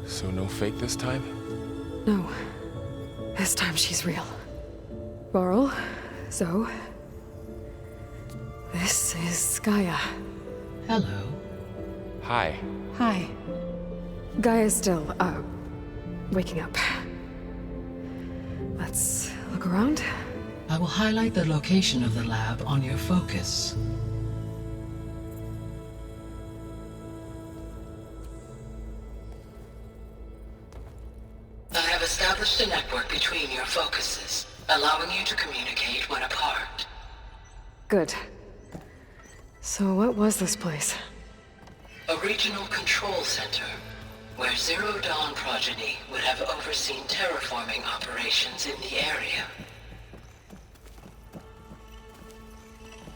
So no fake this time? No. This time she's real. Varl, Zoe. This is Gaia. Hello. Hi. Hi. Gaia's still, waking up. Let's look around. I will highlight the location of the lab on your focus. I have established a network between your focuses, allowing you to communicate when apart. Good. So what was this place? A regional control center, where Zero Dawn progeny would have overseen terraforming operations in the area.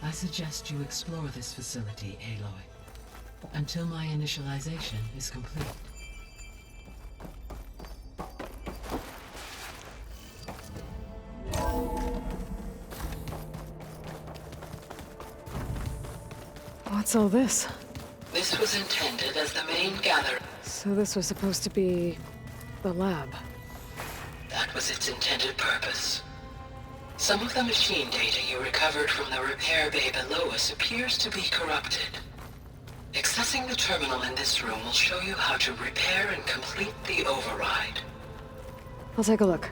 I suggest you explore this facility, Aloy, until my initialization is complete. What's all this? This was intended as the main gather. So this was supposed to be... the lab. That was its intended purpose. Some of the machine data you recovered from the repair bay below us appears to be corrupted. Accessing the terminal in this room will show you how to repair and complete the override. I'll take a look.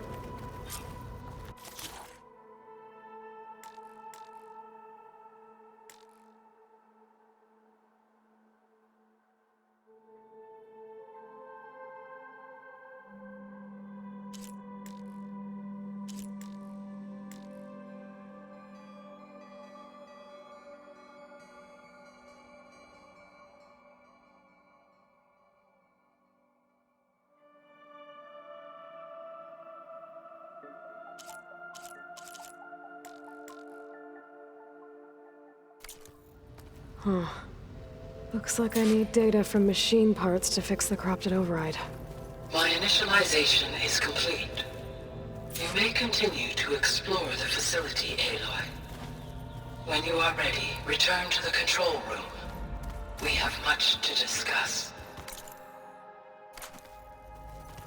Huh. Looks like I need data from machine parts to fix the corrupted override. My initialization is complete. You may continue to explore the facility, Aloy. When you are ready, return to the control room. We have much to discuss.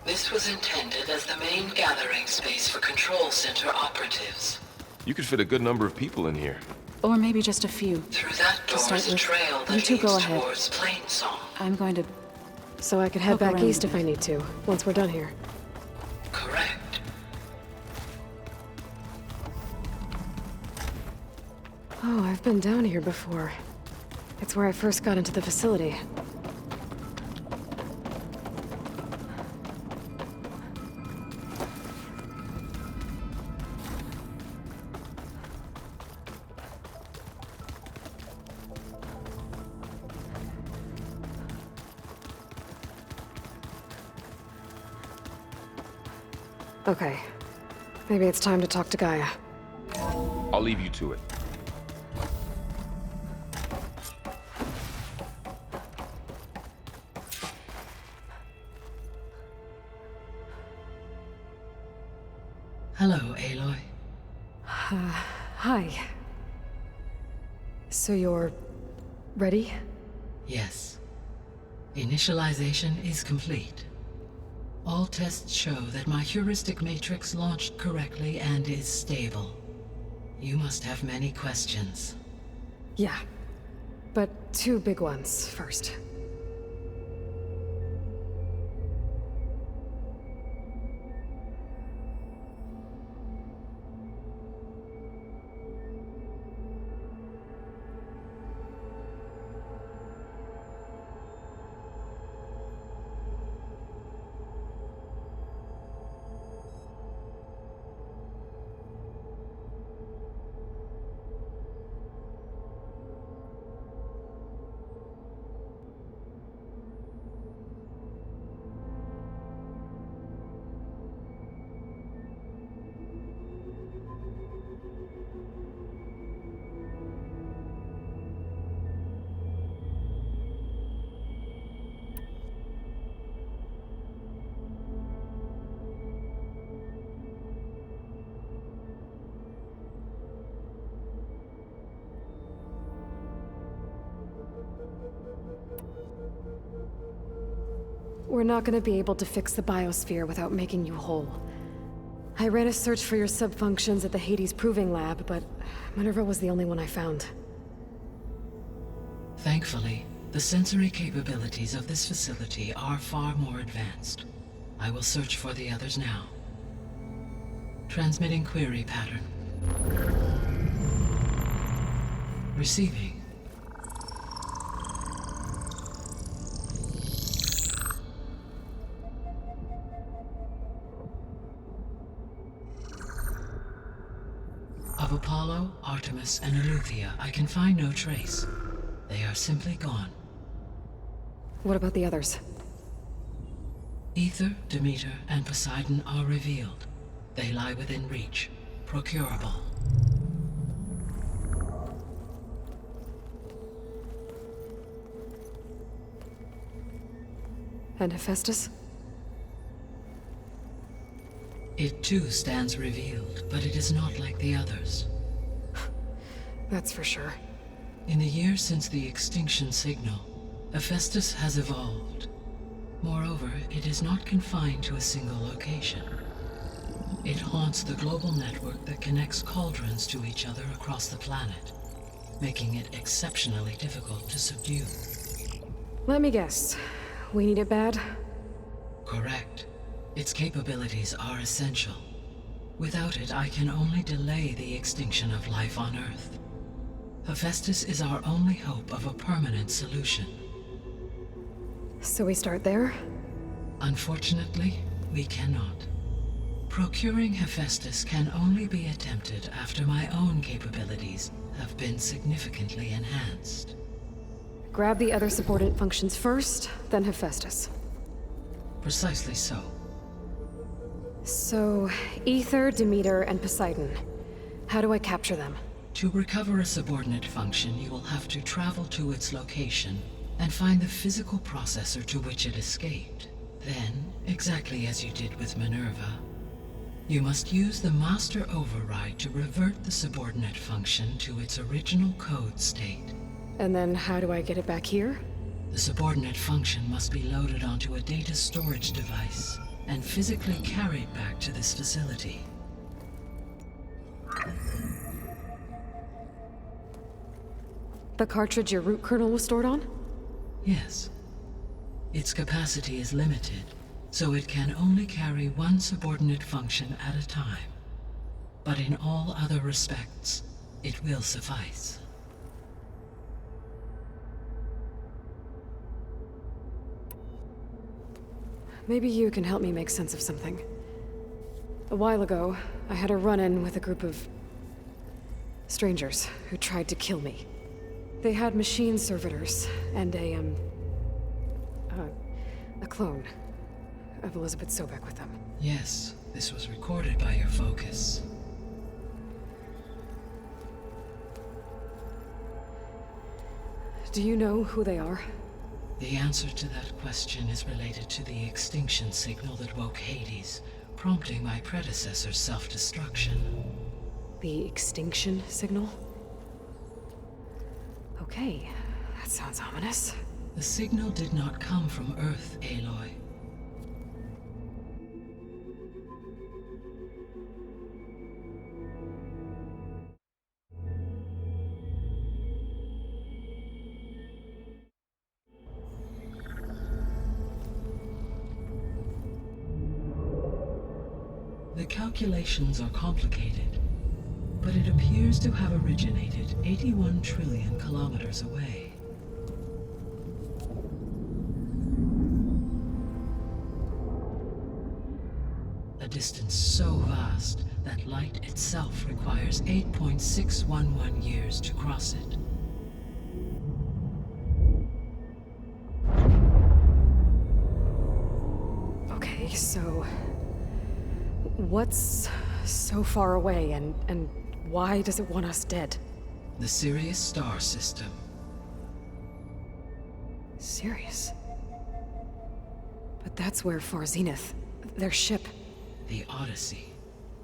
This was intended as the main gathering space for Control Center operatives. You could fit a good number of people in here. Or maybe just a few. Through that door start is a with, trail you that two leads go ahead. towards Plainsong. I'm going to... So I could head Poke back around east a if I bit. need to, once we're done here. Correct. Oh, I've been down here before. It's where I first got into the facility. Okay. Maybe it's time to talk to Gaia. I'll leave you to it. Hello, Aloy. Hi. So you're... ready? Yes. Initialization is complete. All tests show that my heuristic matrix launched correctly and is stable. You must have many questions. Yeah. But two big ones first. We're not gonna be able to fix the biosphere without making you whole. I ran a search for your subfunctions at the Hades Proving Lab, but Minerva was the only one I found. Thankfully, the sensory capabilities of this facility are far more advanced. I will search for the others now. Transmitting query pattern. Receiving. Of Apollo, Artemis, and Eleuthia, I can find no trace. They are simply gone. What about the others? Aether, Demeter, and Poseidon are revealed. They lie within reach, procurable. And Hephaestus? It too stands revealed, but it is not like the others. That's for sure. In the years since the extinction signal, Hephaestus has evolved. Moreover, it is not confined to a single location. It haunts the global network that connects cauldrons to each other across the planet, making it exceptionally difficult to subdue. Let me guess. We need it bad? Correct. Its capabilities are essential. Without it, I can only delay the extinction of life on Earth. Hephaestus is our only hope of a permanent solution. So we start there? Unfortunately, we cannot. Procuring Hephaestus can only be attempted after my own capabilities have been significantly enhanced. Grab the other subordinate functions first, then Hephaestus. Precisely so. So, Aether, Demeter, and Poseidon. How do I capture them? To recover a subordinate function, you will have to travel to its location and find the physical processor to which it escaped. Then, exactly as you did with Minerva, you must use the master override to revert the subordinate function to its original code state. And then how do I get it back here? The subordinate function must be loaded onto a data storage device and physically carried back to this facility. The cartridge your root kernel was stored on? Yes. Its capacity is limited, so it can only carry one subordinate function at a time. But in all other respects, it will suffice. Maybe you can help me make sense of something. A while ago, I had a run-in with a group of strangers who tried to kill me. They had machine servitors and a clone of Elizabeth Sobek with them. Yes, this was recorded by your focus. Do you know who they are? The answer to that question is related to the extinction signal that woke Hades, prompting my predecessor's self-destruction. The extinction signal? Okay, that sounds ominous. The signal did not come from Earth, Aloy. The calculations are complicated, but it appears to have originated 81 trillion kilometers away. A distance so vast that light itself requires 8.611 years to cross it. Okay, so what's so far away and why does it want us dead? The Sirius star system. Sirius? But that's where Far Zenith, their ship. The Odyssey.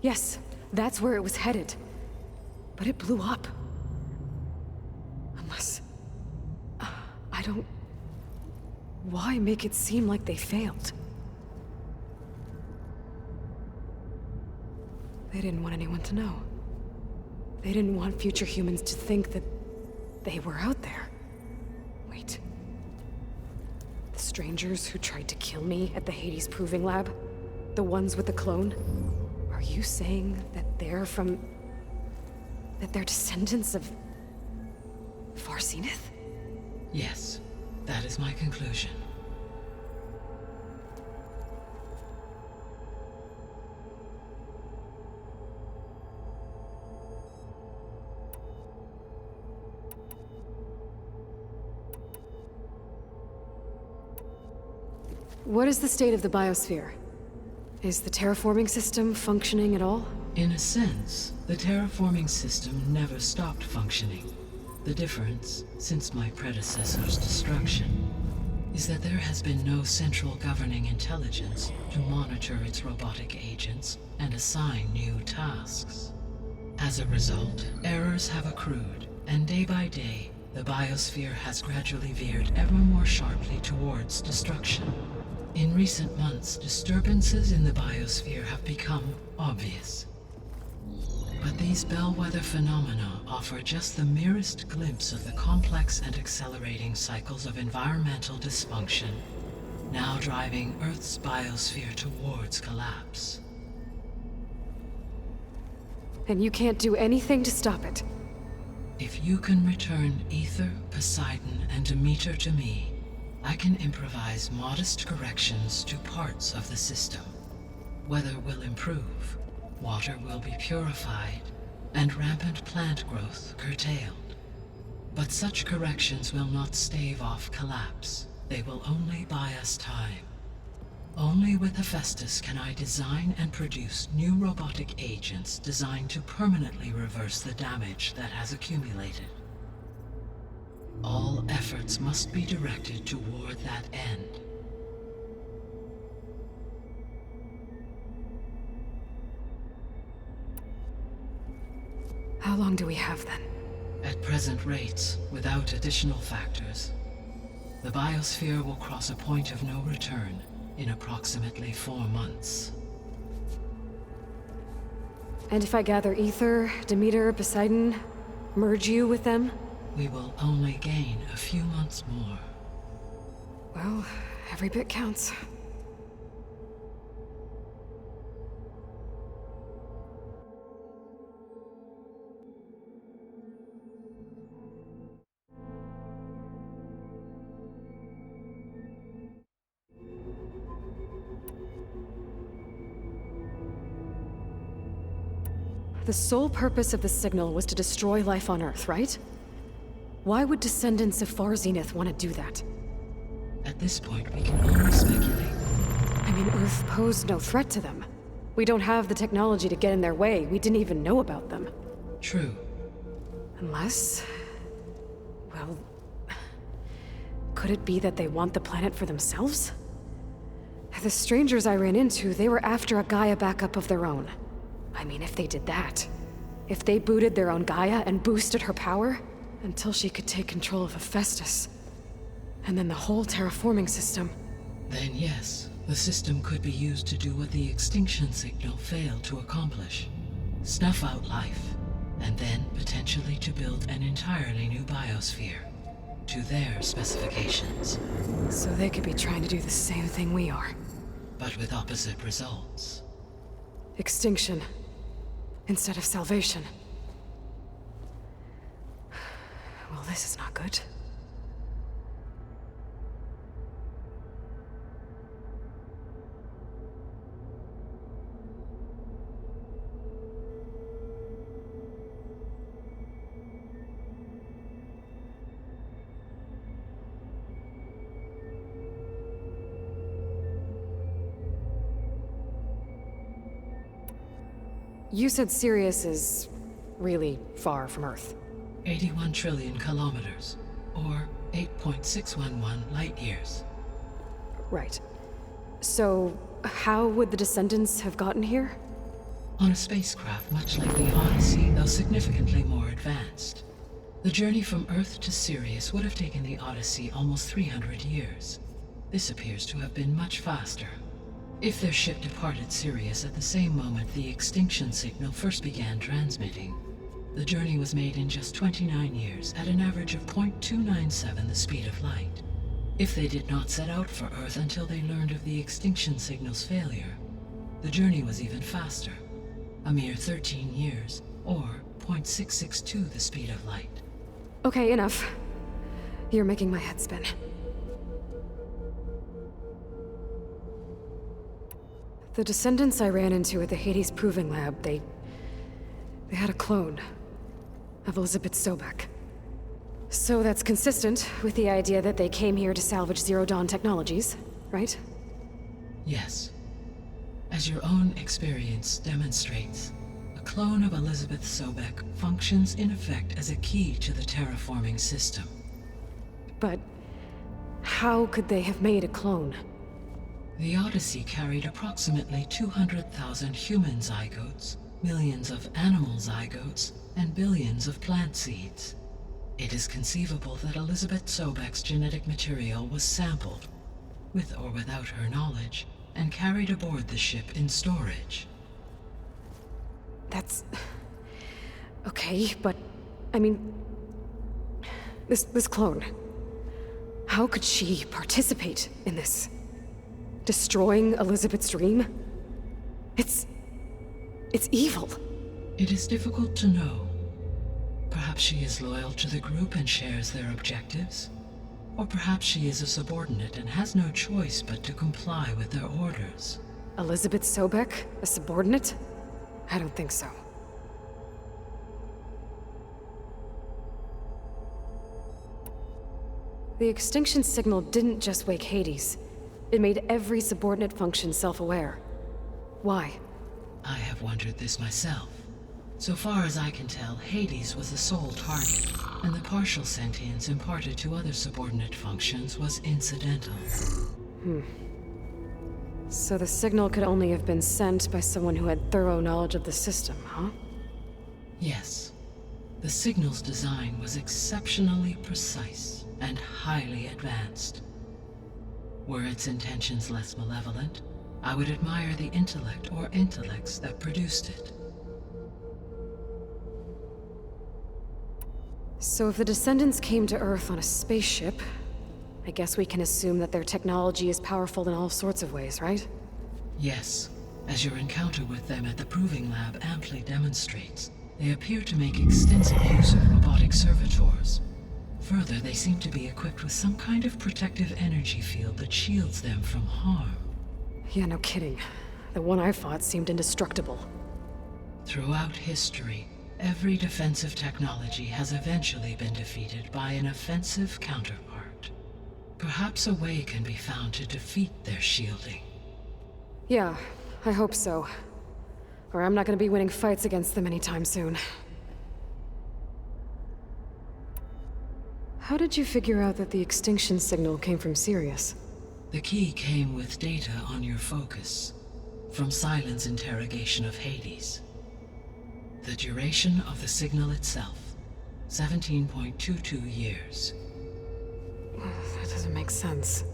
Yes, that's where it was headed. But it blew up. Unless... I don't... why make it seem like they failed? They didn't want anyone to know. They didn't want future humans to think that they were out there. Wait. The strangers who tried to kill me at the Hades Proving Lab? The ones with the clone? Are you saying that they're from... that they're descendants of... Far Zenith? Yes, that is my conclusion. What is the state of the biosphere? Is the terraforming system functioning at all? In a sense, the terraforming system never stopped functioning. The difference, since my predecessor's destruction, is that there has been no central governing intelligence to monitor its robotic agents and assign new tasks. As a result, errors have accrued, and day by day, the biosphere has gradually veered ever more sharply towards destruction. In recent months, disturbances in the biosphere have become obvious. But these bellwether phenomena offer just the merest glimpse of the complex and accelerating cycles of environmental dysfunction, now driving Earth's biosphere towards collapse. And you can't do anything to stop it? If you can return Aether, Poseidon, and Demeter to me, I can improvise modest corrections to parts of the system. Weather will improve, water will be purified, and rampant plant growth curtailed. But such corrections will not stave off collapse. They will only buy us time. Only with Hephaestus can I design and produce new robotic agents designed to permanently reverse the damage that has accumulated. All efforts must be directed toward that end. How long do we have then? At present rates, without additional factors, the biosphere will cross a point of no return in approximately 4 months. And if I gather Aether, Demeter, Poseidon, merge you with them? We will only gain a few months more. Well, every bit counts. The sole purpose of the signal was to destroy life on Earth, right? Why would descendants of Far Zenith want to do that? At this point, we can only speculate. I mean, Earth posed no threat to them. We don't have the technology to get in their way. We didn't even know about them. True. Unless... well... could it be that they want the planet for themselves? The strangers I ran into, they were after a Gaia backup of their own. I mean, if they did that... if they booted their own Gaia and boosted her power... until she could take control of Hephaestus. And then the whole terraforming system. Then yes, the system could be used to do what the extinction signal failed to accomplish. Snuff out life, and then potentially to build an entirely new biosphere. To their specifications. So they could be trying to do the same thing we are. But with opposite results. Extinction. Instead of salvation. Well, this is not good. You said Sirius is really far from Earth. 81 trillion kilometers, or 8.611 light years. Right. So, how would the descendants have gotten here? On a spacecraft much like the Odyssey, though significantly more advanced. The journey from Earth to Sirius would have taken the Odyssey almost 300 years. this appears to have been much faster. If their ship departed Sirius at the same moment the extinction signal first began transmitting, the journey was made in just 29 years at an average of 0.297 the speed of light. If they did not set out for Earth until they learned of the extinction signal's failure, the journey was even faster, a mere 13 years, or 0.662 the speed of light. Okay, enough. You're making my head spin. The descendants I ran into at the Hades Proving Lab, they had a clone of Elizabeth Sobek. So that's consistent with the idea that they came here to salvage Zero Dawn technologies, right? Yes. As your own experience demonstrates, a clone of Elizabeth Sobek functions in effect as a key to the terraforming system. But how could they have made a clone? The Odyssey carried approximately 200,000 human zygotes, millions of animal zygotes, and billions of plant seeds. It is conceivable that Elizabeth Sobek's genetic material was sampled, with or without her knowledge, and carried aboard the ship in storage. That's... okay, but... I mean... This clone... How could she participate in this? Destroying Elizabeth's dream? It's evil. It is difficult to know. Perhaps she is loyal to the group and shares their objectives. Or perhaps she is a subordinate and has no choice but to comply with their orders. Elizabeth Sobek? A subordinate? I don't think so. The extinction signal didn't just wake Hades. It made every subordinate function self-aware. Why? I have wondered this myself. So far as I can tell, Hades was the sole target, and the partial sentience imparted to other subordinate functions was incidental. So the signal could only have been sent by someone who had thorough knowledge of the system, huh? Yes. The signal's design was exceptionally precise and highly advanced. Were its intentions less malevolent, I would admire the intellect or intellects that produced it. So if the descendants came to Earth on a spaceship, I guess we can assume that their technology is powerful in all sorts of ways, right? Yes. As your encounter with them at the Proving Lab amply demonstrates, they appear to make extensive use of robotic servitors. Further, they seem to be equipped with some kind of protective energy field that shields them from harm. Yeah, no kidding. The one I fought seemed indestructible. Throughout history, every defensive technology has eventually been defeated by an offensive counterpart. Perhaps a way can be found to defeat their shielding. Yeah, I hope so. Or I'm not gonna be winning fights against them anytime soon. How did you figure out that the extinction signal came from Sirius? The key came with data on your focus, from Silent's interrogation of Hades. The duration of the signal itself, 17.22 years. That doesn't make sense.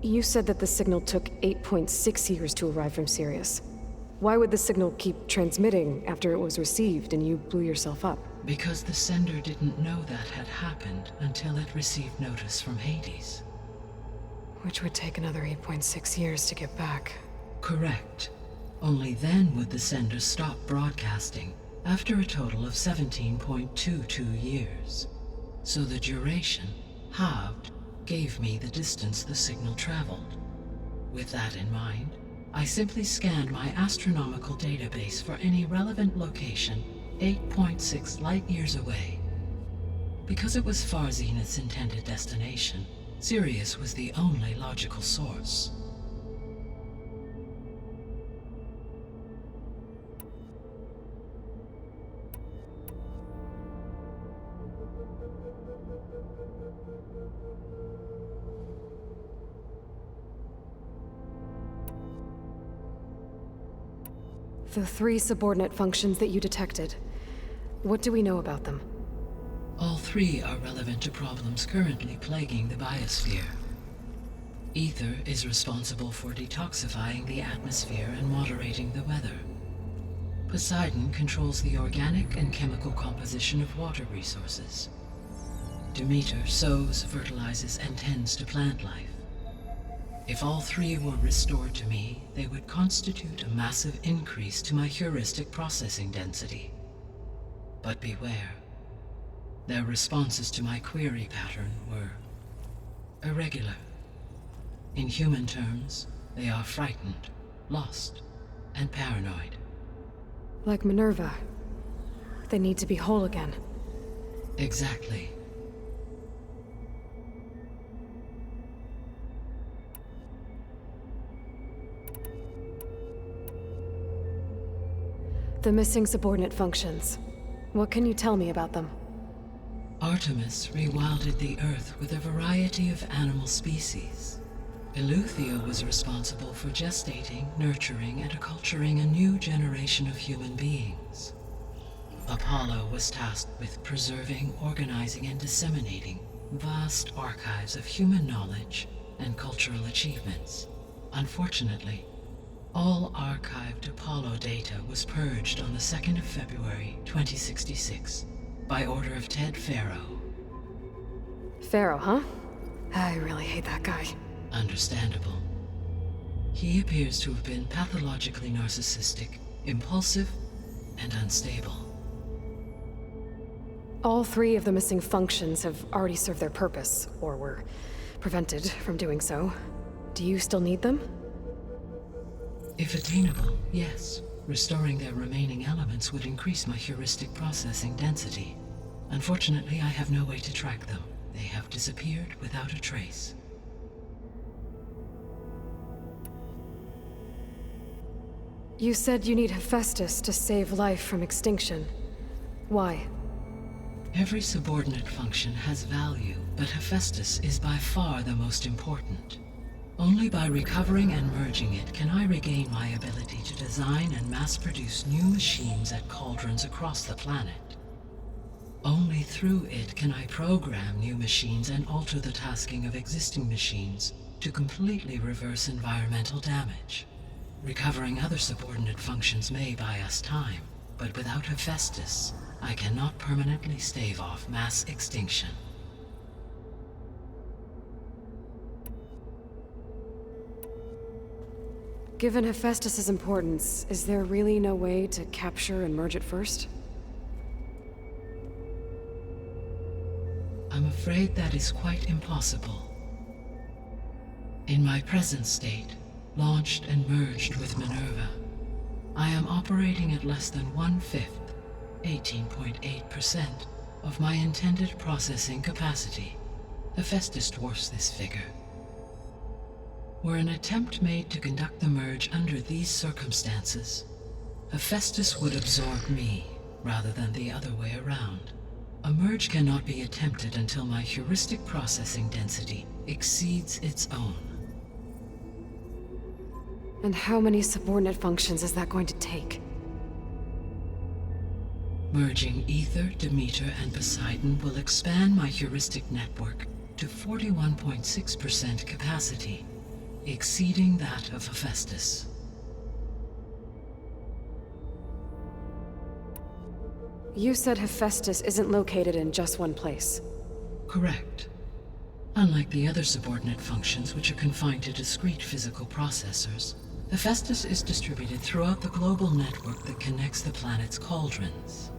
You said that the signal took 8.6 years to arrive from Sirius. Why would the signal keep transmitting after it was received and you blew yourself up? Because the sender didn't know that had happened until it received notice from Hades. Which would take another 8.6 years to get back. Correct. Only then would the sender stop broadcasting, after a total of 17.22 years. So the duration, halved, gave me the distance the signal traveled. With that in mind, I simply scanned my astronomical database for any relevant location 8.6 light-years away. Because it was Far Zenith's intended destination, Sirius was the only logical source. The 3 subordinate functions that you detected, what do we know about them? All 3 are relevant to problems currently plaguing the biosphere. Ether is responsible for detoxifying the atmosphere and moderating the weather. Poseidon controls the organic and chemical composition of water resources. Demeter sows, fertilizes, and tends to plant life. If all three were restored to me, they would constitute a massive increase to my heuristic processing density. But beware. Their responses to my query pattern were irregular. In human terms, they are frightened, lost, and paranoid. Like Minerva. They need to be whole again. Exactly. The missing subordinate functions. What can you tell me about them? Artemis rewilded the Earth with a variety of animal species. Eleuthia was responsible for gestating, nurturing, and acculturating a new generation of human beings. Apollo was tasked with preserving, organizing, and disseminating vast archives of human knowledge and cultural achievements. Unfortunately, all archived Apollo data was purged on the 2nd of February, 2066, by order of Ted Faro. Pharaoh, huh? I really hate that guy. Understandable. He appears to have been pathologically narcissistic, impulsive, and unstable. All three of the missing functions have already served their purpose, or were prevented from doing so. Do you still need them? If attainable, yes. Restoring their remaining elements would increase my heuristic processing density. Unfortunately, I have no way to track them. They have disappeared without a trace. You said you need Hephaestus to save life from extinction. Why? Every subordinate function has value, but Hephaestus is by far the most important. Only by recovering and merging it can I regain my ability to design and mass-produce new machines at cauldrons across the planet. Only through it can I program new machines and alter the tasking of existing machines to completely reverse environmental damage. Recovering other subordinate functions may buy us time, but without Hephaestus, I cannot permanently stave off mass extinction. Given Hephaestus's importance, is there really no way to capture and merge it first? I'm afraid that is quite impossible. In my present state, launched and merged with Minerva, I am operating at less than 1/5, 18.8%, of my intended processing capacity. Hephaestus dwarfs this figure. Were an attempt made to conduct the merge under these circumstances, Hephaestus would absorb me, rather than the other way around. A merge cannot be attempted until my heuristic processing density exceeds its own. And how many subordinate functions is that going to take? Merging Ether, Demeter, and Poseidon will expand my heuristic network to 41.6% capacity, exceeding that of Hephaestus. You said Hephaestus isn't located in just one place. Correct. Unlike the other subordinate functions, which are confined to discrete physical processors, Hephaestus is distributed throughout the global network that connects the planet's cauldrons.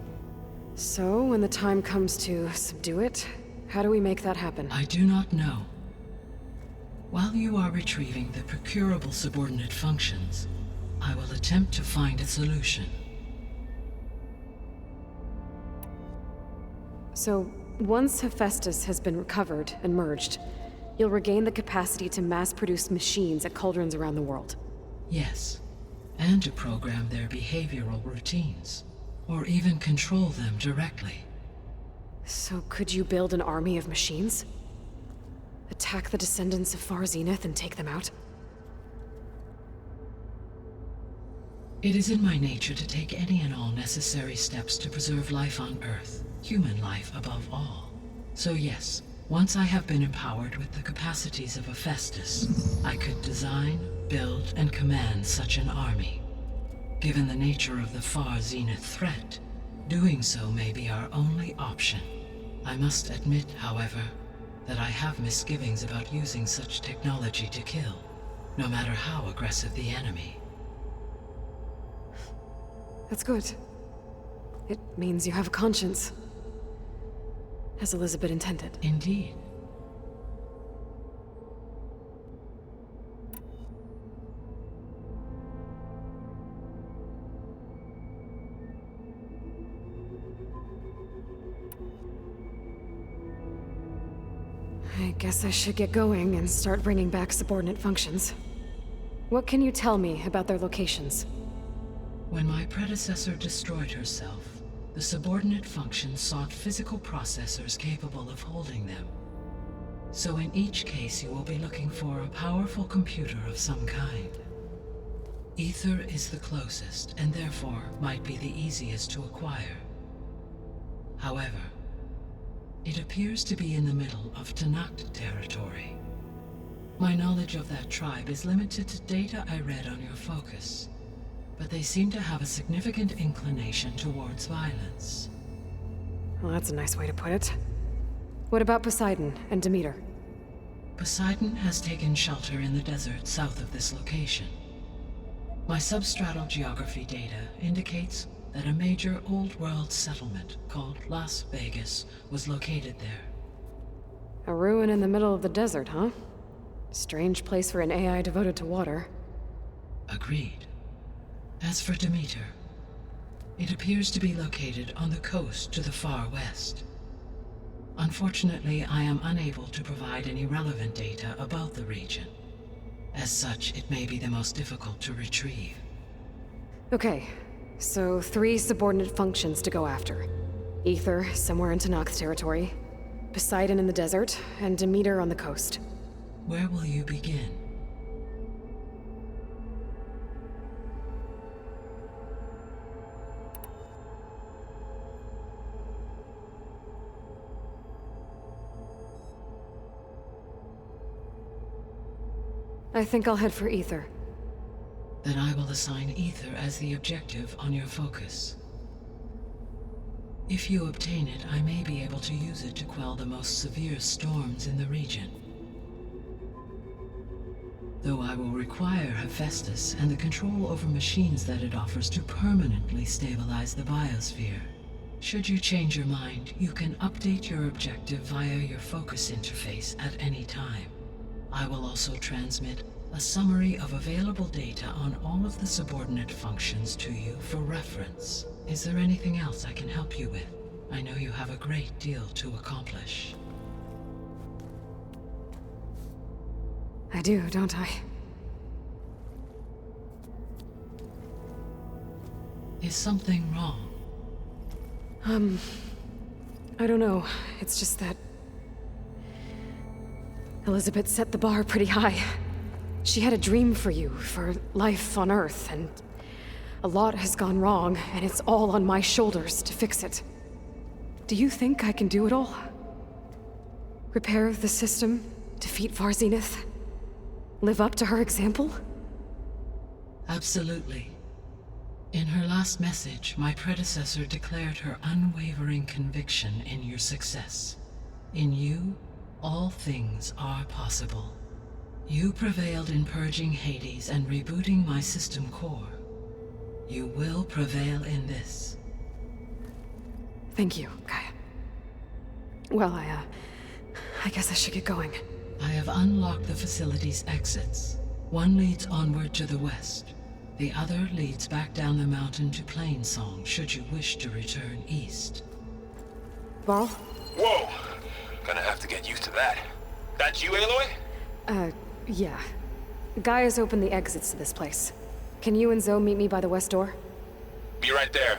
So, when the time comes to subdue it, how do we make that happen? I do not know. While you are retrieving the procurable subordinate functions, I will attempt to find a solution. So, once Hephaestus has been recovered and merged, you'll regain the capacity to mass-produce machines at cauldrons around the world. Yes, and to program their behavioral routines, or even control them directly. So could you build an army of machines? Attack the descendants of Far Zenith and take them out? It is in my nature to take any and all necessary steps to preserve life on Earth, human life above all. So yes, Once I have been empowered with the capacities of Hephaestus, I could design, build, and command such an army. Given the nature of the far zenith threat, doing so may be our only option. I must admit, however, that I have misgivings about using such technology to kill, no matter how aggressive the enemy. That's good. It means you have a conscience. As Elizabeth intended. Indeed. I guess I should get going and start bringing back subordinate functions. What can you tell me about their locations? When my predecessor destroyed herself, the subordinate functions sought physical processors capable of holding them. So in each case you will be looking for a powerful computer of some kind. Ether is the closest, and therefore might be the easiest to acquire. However, it appears to be in the middle of Tenakth territory. My knowledge of that tribe is limited to data I read on your focus, but they seem to have a significant inclination towards violence. Well, that's a nice way to put it. What about Poseidon and Demeter? Poseidon has taken shelter in the desert south of this location. My substratal geography data indicates that a major old-world settlement called Las Vegas was located there. A ruin in the middle of the desert, huh? Strange place for an AI devoted to water. Agreed. As for Demeter, it appears to be located on the coast to the far west. Unfortunately, I am unable to provide any relevant data about the region. As such, it may be the most difficult to retrieve. Okay, so 3 subordinate functions to go after. Ether, somewhere in Tenakth territory. Poseidon in the desert, and Demeter on the coast. Where will you begin? I think I'll head for Ether. Then I will assign Ether as the objective on your focus. If you obtain it, I may be able to use it to quell the most severe storms in the region. Though I will require Hephaestus and the control over machines that it offers to permanently stabilize the biosphere. Should you change your mind, you can update your objective via your focus interface at any time. I will also transmit a summary of available data on all of the subordinate functions to you for reference. Is there anything else I can help you with? I know you have a great deal to accomplish. I do, don't I? Is something wrong? I don't know. It's just that Elizabeth set the bar pretty high. She had a dream for you, for life on Earth, and a lot has gone wrong, and it's all on my shoulders to fix it. Do you think I can do it all? Repair the system, defeat Far Zenith, live up to her example? Absolutely. In her last message, my predecessor declared her unwavering conviction in your success. In you, all things are possible. You prevailed in purging Hades and rebooting my system core. You will prevail in this. Thank you, Gaia. Well, I guess I should get going. I have unlocked the facility's exits. One leads onward to the west. The other leads back down the mountain to Plainsong, should you wish to return east. Varl? Whoa! Gonna have to get used to that. That's you, Aloy? Yeah. Gaia's opened the exits to this place. Can you and Zoe meet me by the west door? Be right there.